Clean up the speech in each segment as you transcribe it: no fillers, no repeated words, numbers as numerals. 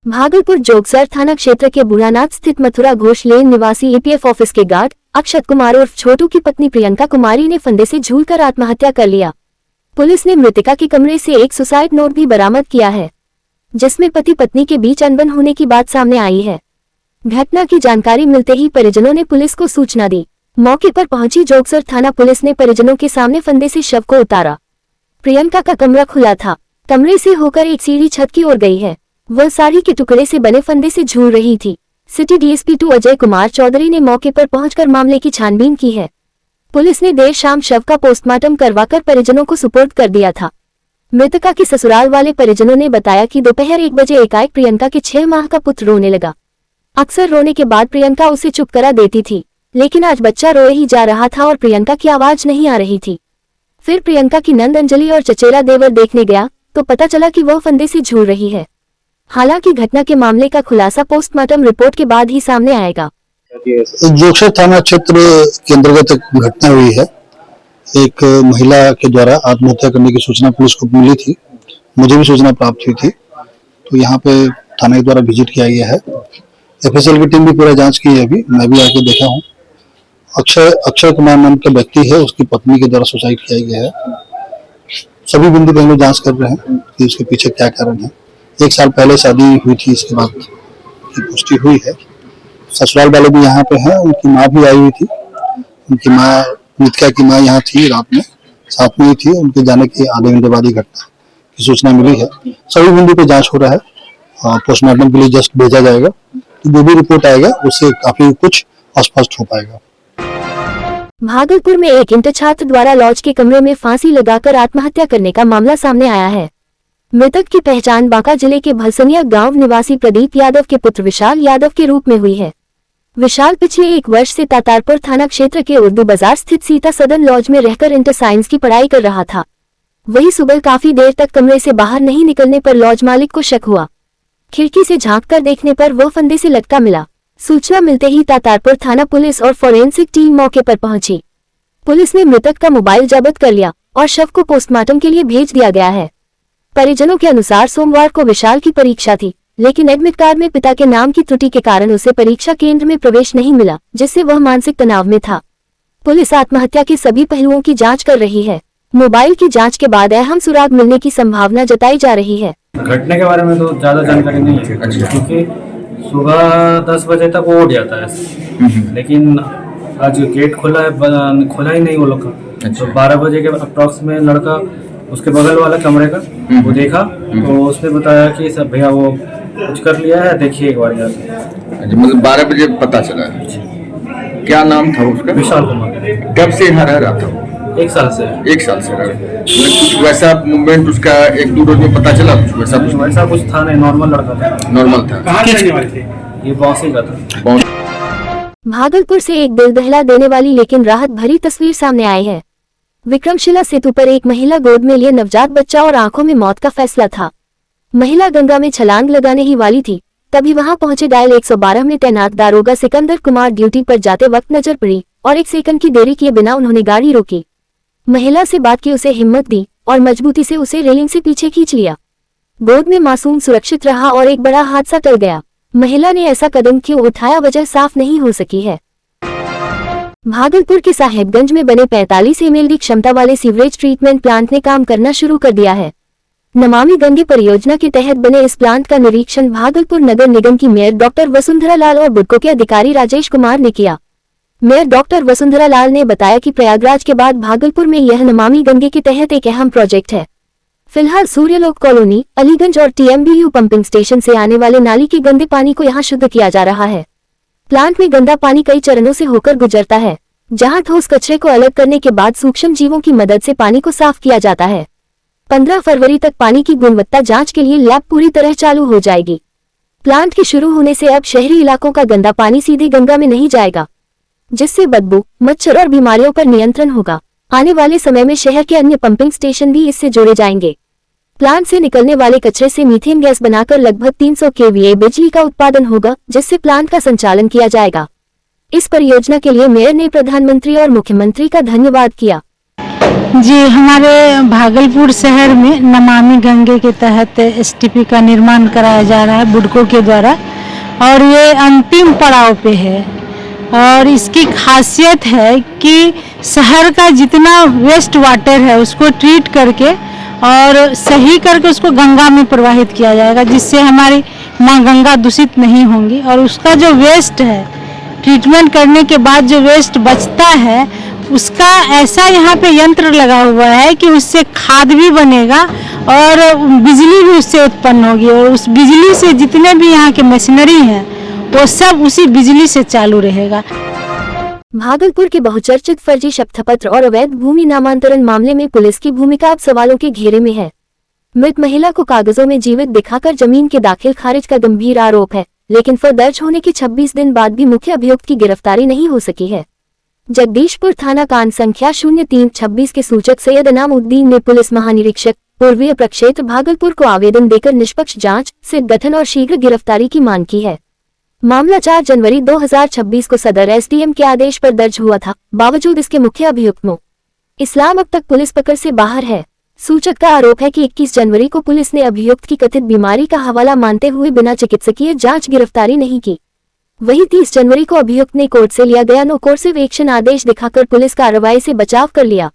भागलपुर जोगसर थाना क्षेत्र के बुढ़ानाथ स्थित मथुरा घोष लेन निवासी एपीएफ ऑफिस के गार्ड अक्षत कुमार उर्फ छोटू की पत्नी प्रियंका कुमारी ने फंदे से झूलकर आत्महत्या कर लिया। पुलिस ने मृतका के कमरे से एक सुसाइड नोट भी बरामद किया है, जिसमें पति पत्नी के बीच अनबन होने की बात सामने आई है। घटना की जानकारी मिलते ही परिजनों ने पुलिस को सूचना दी। मौके पर पहुंची जोगसर थाना पुलिस ने परिजनों के सामने फंदे से शव को उतारा। प्रियंका का कमरा खुला था। कमरे से होकर एक सीढ़ी छत की ओर गई है। वह साड़ी के टुकड़े से बने फंदे से झूल रही थी। सिटी डीएसपी 2 अजय कुमार चौधरी ने मौके पर पहुंचकर मामले की छानबीन की है। पुलिस ने देर शाम शव का पोस्टमार्टम करवाकर परिजनों को सुपुर्द कर दिया था। मृतका के ससुराल वाले परिजनों ने बताया कि दोपहर 1 बजे एकाएक प्रियंका के 6 माह का पुत्र रोने लगा। अक्सर रोने के बाद प्रियंका उसे चुप करा देती थी, लेकिन आज बच्चा रोए ही जा रहा था और प्रियंका की आवाज नहीं आ रही थी। फिर प्रियंका की नंद अंजलि और चचेरा देवर देखने गया तो पता चला कि वह फंदे से झूल रही है। हालांकि घटना के मामले का खुलासा पोस्टमार्टम रिपोर्ट के बाद ही सामने आएगा। जोगसर थाना क्षेत्र के अंतर्गत एक घटना हुई है। एक महिला के द्वारा आत्महत्या करने की सूचना पुलिस को मिली थी। मुझे भी सूचना प्राप्त हुई थी, तो यहाँ पे थाने के द्वारा विजिट किया गया है। एफएसएल की टीम भी पूरा जांच की है। अभी मैं भी आके देखा हूँ। अक्षय कुमार नाम का व्यक्ति है, उसकी पत्नी के द्वारा सुसाइड किया गया है। सभी बिंदु पे हम लोग जांच कर रहे हैं कि उसके पीछे क्या कारण है। 1 साल पहले शादी हुई थी, इसके बाद की पुष्टि हुई है। ससुराल वाले भी यहाँ पे हैं। उनकी माँ भी आई हुई थी। उनकी माँ, मृतका की माँ यहाँ थी, रात में साथ में ही थी। उनके जाने के आधे घंटे बाद ही घटना की सूचना मिली है। सभी बिंदु पे जांच हो रहा है और पोस्टमार्टम के लिए जस्ट भेजा जाएगा। तो जो भी रिपोर्ट आएगा उससे काफी कुछ स्पष्ट हो पाएगा। भागलपुर में एक इंटर छात्र द्वारा लॉज के कमरे में फांसी लगाकर आत्महत्या करने का मामला सामने आया है। मृतक की पहचान बांका जिले के भलसनिया गांव निवासी प्रदीप यादव के पुत्र विशाल यादव के रूप में हुई है। विशाल पिछले 1 वर्ष से तातारपुर थाना क्षेत्र के उर्दू बाजार स्थित सीता सदन लॉज में रहकर इंटर साइंस की पढ़ाई कर रहा था। वही सुबह काफी देर तक कमरे से बाहर नहीं निकलने पर लॉज मालिक को शक हुआ। खिड़की से झांककर देखने पर वह फंदे से लटका मिला। सूचना मिलते ही तातारपुर थाना पुलिस और फोरेंसिक टीम मौके पर पहुंची। पुलिस ने मृतक का मोबाइल जब्त कर लिया और शव को पोस्टमार्टम के लिए भेज दिया गया है। परिजनों के अनुसार सोमवार को विशाल की परीक्षा थी, लेकिन एडमिट कार्ड में पिता के नाम की त्रुटि के कारण उसे परीक्षा केंद्र में प्रवेश नहीं मिला, जिससे वह मानसिक तनाव में था। पुलिस आत्महत्या के सभी पहलुओं की जांच कर रही है। मोबाइल की जांच के बाद अहम सुराग मिलने की संभावना जताई जा रही है। घटना के बारे में तो ज्यादा जानकारी नहीं है, क्योंकि सुबह 10 बजे तक वो उठ जाता है, लेकिन आज गेट खोला ही नहीं वो लोग का। तो 12 बजे के अप्रॉक्स में लड़का उसके बगल वाला कमरे का वो देखा, तो उसने बताया कि सब भैया वो कुछ कर लिया है, देखिए एक बार यहाँ। मतलब 12 बजे पता चला। क्या नाम था उसका? विशाल कुमार। कब से यहाँ रह रहा था? 1 साल से। 1 साल से रह रहा। कुछ वैसा मूवमेंट उसका 1-2 रोज में पता चला? वैसा कुछ था नहीं, नॉर्मल लड़का था। नॉर्मल था। कहाँ रहने वाले थे? ये बॉसी का था। भागलपुर से एक दिल दहला देने वाली लेकिन राहत भरी तस्वीर सामने आई है। विक्रमशिला सेतु पर एक महिला गोद में लिए नवजात बच्चा और आंखों में मौत का फैसला था। महिला गंगा में छलांग लगाने ही वाली थी, तभी वहां पहुंचे डायल 112 में तैनात दारोगा सिकंदर कुमार ड्यूटी पर जाते वक्त नजर पड़ी और 1 सेकंड की देरी किए बिना उन्होंने गाड़ी रोकी। महिला से बात की, उसे हिम्मत दी और मजबूती से उसे रेलिंग से पीछे खींच लिया। गोद में मासूम सुरक्षित रहा और एक बड़ा हादसा टल गया। महिला ने ऐसा कदम क्यों उठाया, वजह साफ नहीं हो सकी है। भागलपुर के साहेबगंज में बने 45 mld क्षमता वाले सीवरेज ट्रीटमेंट प्लांट ने काम करना शुरू कर दिया है। नमामि गंगे परियोजना के तहत बने इस प्लांट का निरीक्षण भागलपुर नगर निगम की मेयर डॉक्टर वसुंधरा लाल और बुडको के अधिकारी राजेश कुमार ने किया। मेयर डॉक्टर वसुंधरा लाल ने बताया कि प्रयागराज के बाद भागलपुर में यह नमामि गंगे के तहत एक अहम प्रोजेक्ट है। फिलहाल सूर्यलोक कॉलोनी, अलीगंज और TMBU पंपिंग स्टेशन से आने वाले नाली के गंदे पानी को यहां शुद्ध किया जा रहा है। प्लांट में गंदा पानी कई चरणों से होकर गुजरता है, जहां ठोस कचरे को अलग करने के बाद सूक्ष्म जीवों की मदद से पानी को साफ किया जाता है। 15 फरवरी तक पानी की गुणवत्ता जांच के लिए लैब पूरी तरह चालू हो जाएगी। प्लांट के शुरू होने से अब शहरी इलाकों का गंदा पानी सीधे गंगा में नहीं जाएगा, जिससे बदबू, मच्छर और बीमारियों पर नियंत्रण होगा। आने वाले समय में शहर के अन्य पंपिंग स्टेशन भी इससे जोड़े जाएंगे। प्लांट से निकलने वाले कचरे से मीथेन गैस बनाकर लगभग 300 kVA बिजली का उत्पादन होगा, जिससे प्लांट का संचालन किया जाएगा। इस परियोजना के लिए मेयर ने प्रधानमंत्री और मुख्यमंत्री का धन्यवाद किया। जी, हमारे भागलपुर शहर में नमामि गंगे के तहत एसटीपी का निर्माण कराया जा रहा है बुडको के द्वारा, और ये अंतिम पड़ाव पे है। और इसकी खासियत है कि शहर का जितना वेस्ट वाटर है उसको ट्रीट करके और सही करके उसको गंगा में प्रवाहित किया जाएगा, जिससे हमारी माँ गंगा दूषित नहीं होंगी। और उसका जो वेस्ट है, ट्रीटमेंट करने के बाद जो वेस्ट बचता है, उसका ऐसा यहाँ पे यंत्र लगा हुआ है कि उससे खाद भी बनेगा और बिजली भी उससे उत्पन्न होगी, और उस बिजली से जितने भी यहाँ के मशीनरी हैं वो सब उसी बिजली से चालू रहेगा। भागलपुर के बहुचर्चित फर्जी शपथपत्र और अवैध भूमि नामांतरण मामले में पुलिस की भूमिका अब सवालों के घेरे में है। मृत महिला को कागजों में जीवित दिखाकर जमीन के दाखिल खारिज का गंभीर आरोप है, लेकिन फर दर्ज होने के 26 दिन बाद भी मुख्य अभियुक्त की गिरफ्तारी नहीं हो सकी है। जगदीशपुर थाना कांड संख्या 0326 के सूचक सैयद अनामुद्दीन ने पुलिस महानिरीक्षक पूर्वीय प्रक्षेत्र भागलपुर को आवेदन देकर निष्पक्ष जांच, सिद्ध गठन और शीघ्र गिरफ्तारी की मांग की है। मामला 4 जनवरी 2026 को सदर एसडीएम के आदेश पर दर्ज हुआ था। बावजूद इसके मुख्य अभियुक्त मो इस्लाम अब तक पुलिस पकड़ से बाहर है। सूचक का आरोप है कि 21 जनवरी को पुलिस ने अभियुक्त की कथित बीमारी का हवाला मानते हुए बिना चिकित्सकीय जांच गिरफ्तारी नहीं की। वहीं 30 जनवरी को अभियुक्त ने कोर्ट से लिया गया नो कोर्सिव एक्शन आदेश दिखाकर पुलिस कार्रवाई से बचाव कर लिया।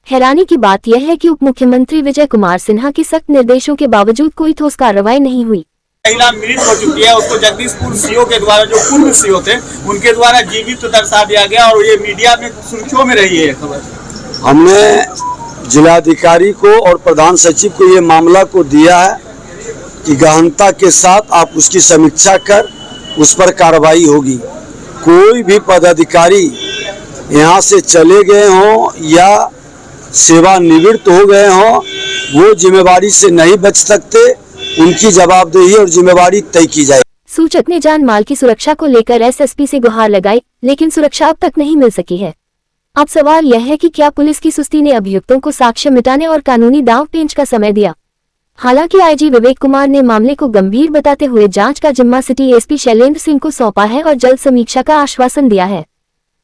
हैरानी की बात यह है कि उप मुख्यमंत्री विजय कुमार सिन्हा के सख्त निर्देशों के बावजूद कोई ठोस कार्रवाई नहीं हुई। महिला मृत हो चुकी है, उसको जगदीशपुर सीओ के द्वारा, जो पूर्व सीओ थे, उनके द्वारा जीवित तो दर्शा दिया गया और ये मीडिया में सुर्खियों में रही है खबर। हमने जिलाधिकारी को और प्रधान सचिव को ये मामला को दिया है कि गहनता के साथ आप उसकी समीक्षा कर उस पर कार्रवाई होगी। कोई भी पदाधिकारी यहाँ से चले गए हों या सेवानिवृत्त हो गए हों, वो जिम्मेवारी से नहीं बच सकते। उनकी जवाबदेही और जिम्मेवारी तय की जाए। सूचक ने जान माल की सुरक्षा को लेकर एसएसपी से गुहार लगाई, लेकिन सुरक्षा अब तक नहीं मिल सकी है। अब सवाल यह है कि क्या पुलिस की सुस्ती ने अभियुक्तों को साक्ष्य मिटाने और कानूनी दांव पेंच का समय दिया। हालांकि आईजी विवेक कुमार ने मामले को गंभीर बताते हुए जांच का जिम्मा सिटी एसपी शैलेंद्र सिंह को सौंपा है और जल्द समीक्षा का आश्वासन दिया है।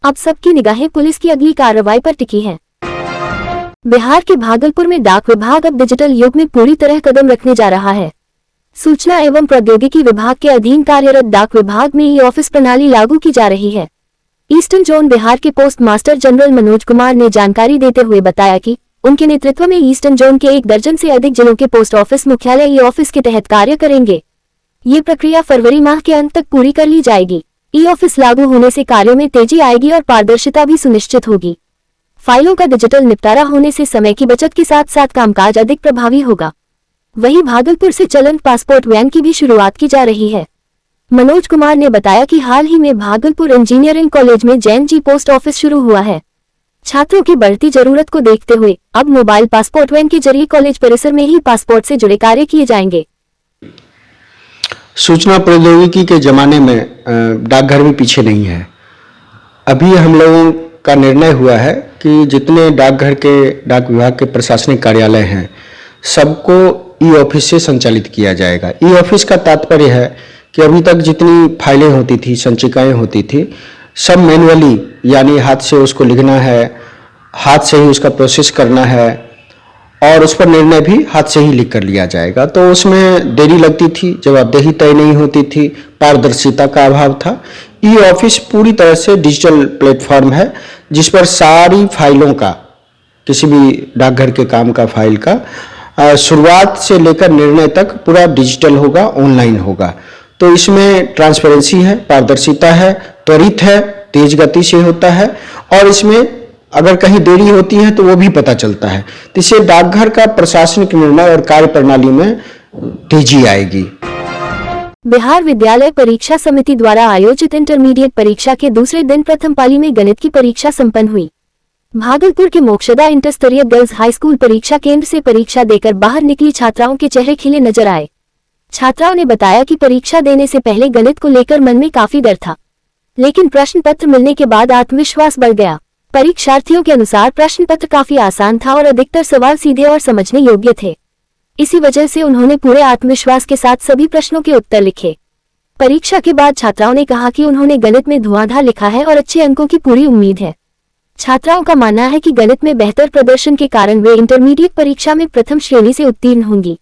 अब सबकी निगाहें पुलिस की अगली कार्रवाई पर टिकी हैं। बिहार के भागलपुर में डाक विभाग अब डिजिटल युग में पूरी तरह कदम रखने जा रहा है। सूचना एवं प्रौद्योगिकी विभाग के अधीन कार्यरत डाक विभाग में ई ऑफिस प्रणाली लागू की जा रही है। ईस्टर्न जोन बिहार के post master general Manoj Kumar ने जानकारी देते हुए बताया कि उनके नेतृत्व में ईस्टर्न जोन के 1 दर्जन से अधिक जिलों के पोस्ट ऑफिस मुख्यालय ई ऑफिस के तहत कार्य करेंगे। ये प्रक्रिया फरवरी माह के अंत तक पूरी कर ली जाएगी। ई ऑफिस लागू होने से कार्यों में तेजी आएगी और पारदर्शिता भी सुनिश्चित होगी। फाइलों का डिजिटल निपटारा होने से समय की बचत के साथ साथ कामकाज अधिक प्रभावी होगा। वहीं भागलपुर से चलंत पासपोर्ट वैन की भी शुरुआत की जा रही है। मनोज कुमार ने बताया कि हाल ही में भागलपुर इंजीनियरिंग कॉलेज में जैन जी पोस्ट ऑफिस शुरू हुआ है। छात्रों की बढ़ती जरूरत को देखते हुए अब मोबाइल पासपोर्ट वैन के जरिए कॉलेज परिसर में ही पासपोर्ट से जुड़े कार्य किए जाएंगे। सूचना प्रौद्योगिकी के जमाने में डाकघर भी पीछे नहीं है। अभी हम लोगों का निर्णय हुआ है कि जितने डाकघर के डाक विभाग के प्रशासनिक कार्यालय हैं सबको ई ऑफिस से संचालित किया जाएगा। ई ऑफिस का तात्पर्य है कि अभी तक जितनी फाइलें होती थी, संचिकाएं होती थी, सब मैनुअली यानी हाथ से उसको लिखना है, हाथ से ही उसका प्रोसेस करना है और उस पर निर्णय भी हाथ से ही लिख कर लिया जाएगा। तो उसमें देरी लगती थी, जवाबदेही तय नहीं होती थी, पारदर्शिता का अभाव था। ई ऑफिस पूरी तरह से डिजिटल प्लेटफॉर्म है जिस पर सारी फाइलों का, किसी भी डाकघर के काम का फाइल का शुरुआत से लेकर निर्णय तक पूरा डिजिटल होगा, ऑनलाइन होगा। तो इसमें ट्रांसपेरेंसी है, पारदर्शिता है, त्वरित है, तेज गति से होता है और इसमें अगर कहीं देरी होती है तो वो भी पता चलता है। तो इससे डाकघर का प्रशासनिक निर्णय और कार्य प्रणाली में तेजी आएगी। बिहार विद्यालय परीक्षा समिति द्वारा आयोजित इंटरमीडिएट परीक्षा के दूसरे दिन प्रथम पाली में गणित की परीक्षा संपन्न हुई। भागलपुर के मोक्षदा इंटर स्तरीय गर्ल्स हाई स्कूल परीक्षा केंद्र से परीक्षा देकर बाहर निकली छात्राओं के चेहरे खिले नजर आए। छात्राओं ने बताया कि परीक्षा देने से पहले गणित को लेकर मन में काफी डर था, लेकिन प्रश्न पत्र मिलने के बाद आत्मविश्वास बढ़ गया। परीक्षार्थियों के अनुसार प्रश्न पत्र काफी आसान था और अधिकतर सवाल सीधे और समझने योग्य थे। इसी वजह से उन्होंने पूरे आत्मविश्वास के साथ सभी प्रश्नों के उत्तर लिखे। परीक्षा के बाद छात्राओं ने कहा कि उन्होंने गणित में धुआंधार लिखा है और अच्छे अंकों की पूरी उम्मीद है। छात्राओं का मानना है कि गणित में बेहतर प्रदर्शन के कारण वे इंटरमीडिएट परीक्षा में प्रथम श्रेणी से उत्तीर्ण होंगी।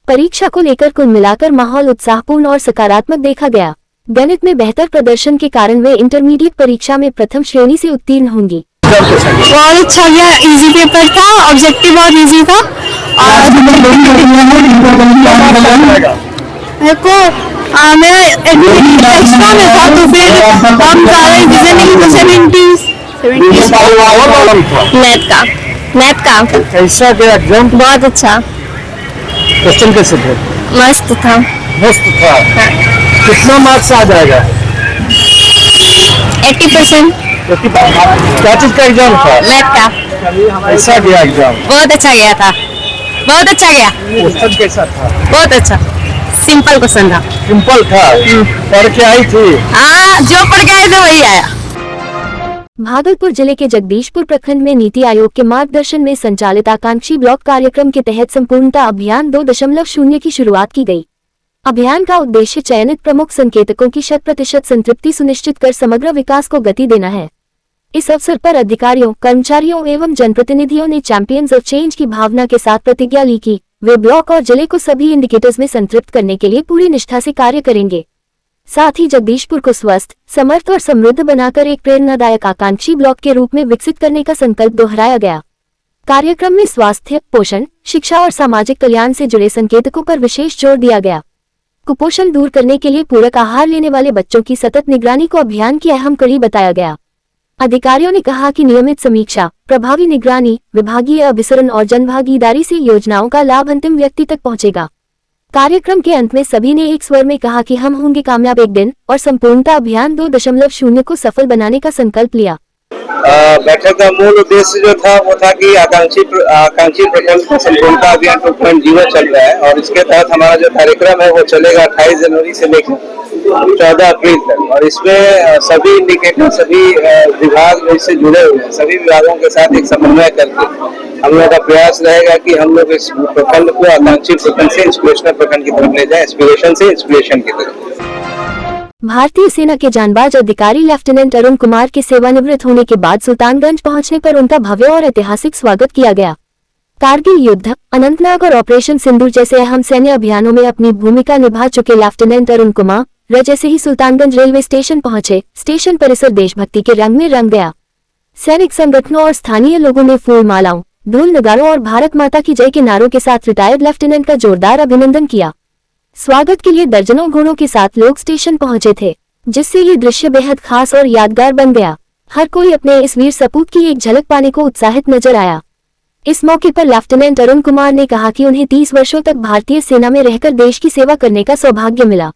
परीक्षा को लेकर कुल मिलाकर माहौल उत्साहपूर्ण और सकारात्मक देखा गया। गणित में बेहतर प्रदर्शन के कारण वे इंटरमीडिएट परीक्षा में प्रथम श्रेणी से उत्तीर्ण होंगी। बहुत अच्छा गया, इजी पेपर था, ऑब्जेक्टिव बहुत इजी था और मेरे को मैं एक्स्ट्रा में था तो फिर हम सारे रीजनिंग को 70 मैथ का कैसा गया एग्जाम? बहुत अच्छा, क्वेश्चन कैसे थे? मस्त था। मस्त था। कितना मार्क्स आ जाएगा? 80%। क्या चीज का एग्जाम था? मैथ का। कैसा गया एग्जाम? बहुत अच्छा गया था, बहुत अच्छा गया। क्वेश्चन कैसा था? बहुत अच्छा, सिंपल क्वेश्चन था। सिंपल था। पढ़ के आई थी? हाँ, जो पढ़ के आए थे वही आया। भागलपुर जिले के जगदीशपुर प्रखंड में नीति आयोग के मार्गदर्शन में संचालित आकांक्षी ब्लॉक कार्यक्रम के तहत संपूर्णता अभियान 2.0 की शुरुआत की गई। अभियान का उद्देश्य चयनित प्रमुख संकेतकों की 100% संतृप्ति सुनिश्चित कर समग्र विकास को गति देना है। इस अवसर पर अधिकारियों, कर्मचारियों एवं जनप्रतिनिधियों ने चैंपियंस ऑफ चेंज की भावना के साथ प्रतिज्ञा ली कि वे ब्लॉक और जिले को सभी इंडिकेटर्स में संतृप्त करने के लिए पूरी निष्ठा से कार्य करेंगे। साथ ही जगदीशपुर को स्वस्थ, समर्थ और समृद्ध बनाकर एक प्रेरणादायक आकांक्षी ब्लॉक के रूप में विकसित करने का संकल्प दोहराया गया। कार्यक्रम में स्वास्थ्य, पोषण, शिक्षा और सामाजिक कल्याण से जुड़े संकेतकों पर विशेष जोर दिया गया। कुपोषण दूर करने के लिए पूरक आहार लेने वाले बच्चों की सतत निगरानी को अभियान की अहम कड़ी बताया गया। अधिकारियों ने कहा कि नियमित समीक्षा, प्रभावी निगरानी, विभागीय अभिसरण और जनभागीदारी से योजनाओं का लाभ अंतिम व्यक्ति तक पहुंचेगा। कार्यक्रम के अंत में सभी ने एक स्वर में कहा कि हम होंगे कामयाब एक दिन और संपूर्णता अभियान 2.0 को सफल बनाने का संकल्प लिया। बैठक का मूल उद्देश्य जो था वो था कि आकांक्षी प्रखंड संपूर्णता अभियान 2.0 चल रहा है और इसके तहत हमारा जो कार्यक्रम है वो चलेगा 28 जनवरी से लेकर 14 अप्रैल तक और इसमें सभी इंडिकेटर, सभी विभाग इससे जुड़े हुए हैं, सभी विभागों के साथ एक समन्वय करके हम लोगों का प्रयास रहेगा कि हम लोग इस प्रखंड को आकांक्षी प्रखंड से इंस्पिरेशनल प्रखंड की तरफ ले जाए, इंस्पिरेशन से इंस्पिरेशन की तरफ। भारतीय सेना के जांबाज अधिकारी लेफ्टिनेंट अरुण कुमार के सेवानिवृत्त होने के बाद सुल्तानगंज पहुंचने पर उनका भव्य और ऐतिहासिक स्वागत किया गया। कारगिल युद्ध, अनंतनाग और ऑपरेशन सिंदूर जैसे अहम सैन्य अभियानों में अपनी भूमिका निभा चुके लेफ्टिनेंट अरुण कुमार जैसे ही सुल्तानगंज रेलवे स्टेशन पहुंचे, स्टेशन परिसर देशभक्ति के रंग में रंग गया। सैनिक संगठनों और स्थानीय लोगों ने फूल मालाओं, ढोल नगारों और भारत माता की जय के नारों के साथ रिटायर्ड लेफ्टिनेंट का जोरदार अभिनंदन किया। स्वागत के लिए दर्जनों घोड़ों के साथ लोग स्टेशन पहुंचे थे, जिससे ये दृश्य बेहद खास और यादगार बन गया। हर कोई अपने इस वीर सपूत की एक झलक पाने को उत्साहित नजर आया। इस मौके पर लेफ्टिनेंट अरुण कुमार ने कहा कि उन्हें 30 वर्षों तक भारतीय सेना में रहकर देश की सेवा करने का सौभाग्य मिला।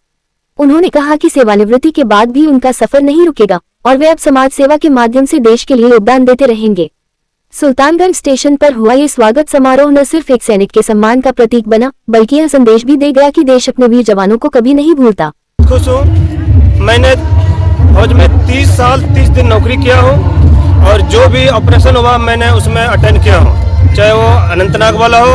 उन्होंने कहा कि सेवानिवृत्ति के बाद भी उनका सफर नहीं रुकेगा और वे अब समाज सेवा के माध्यम से देश के लिए योगदान देते रहेंगे। सुल्तानगंज स्टेशन पर हुआ ये स्वागत समारोह न सिर्फ एक सैनिक के सम्मान का प्रतीक बना, बल्कि यह संदेश भी दे गया कि देश अपने वीर जवानों को कभी नहीं भूलता। खुश हूँ, मैंने फौज में 30 साल 30 दिन नौकरी किया हूँ और जो भी ऑपरेशन हुआ मैंने उसमें अटेंड किया हूँ, चाहे वो अनंतनाग वाला हो,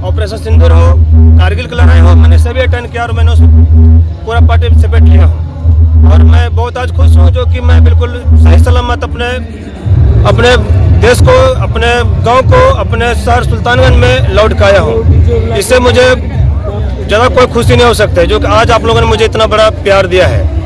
ऑपरेशन सिंदूर हो, कारगिल की लड़ाई हो, मैंने सभी अटेंड किया और मैंने उसमें पूरा पार्टिसिपेट लिया हूँ। और मैं बहुत आज खुश हूँ जो कि मैं बिल्कुल सही सलामत अपने देश को, अपने गांव को, अपने शहर सुल्तानगंज में लौट के आया हूँ। इससे मुझे ज़्यादा कोई खुशी नहीं हो सकता है जो कि आज आप लोगों ने मुझे इतना बड़ा प्यार दिया है।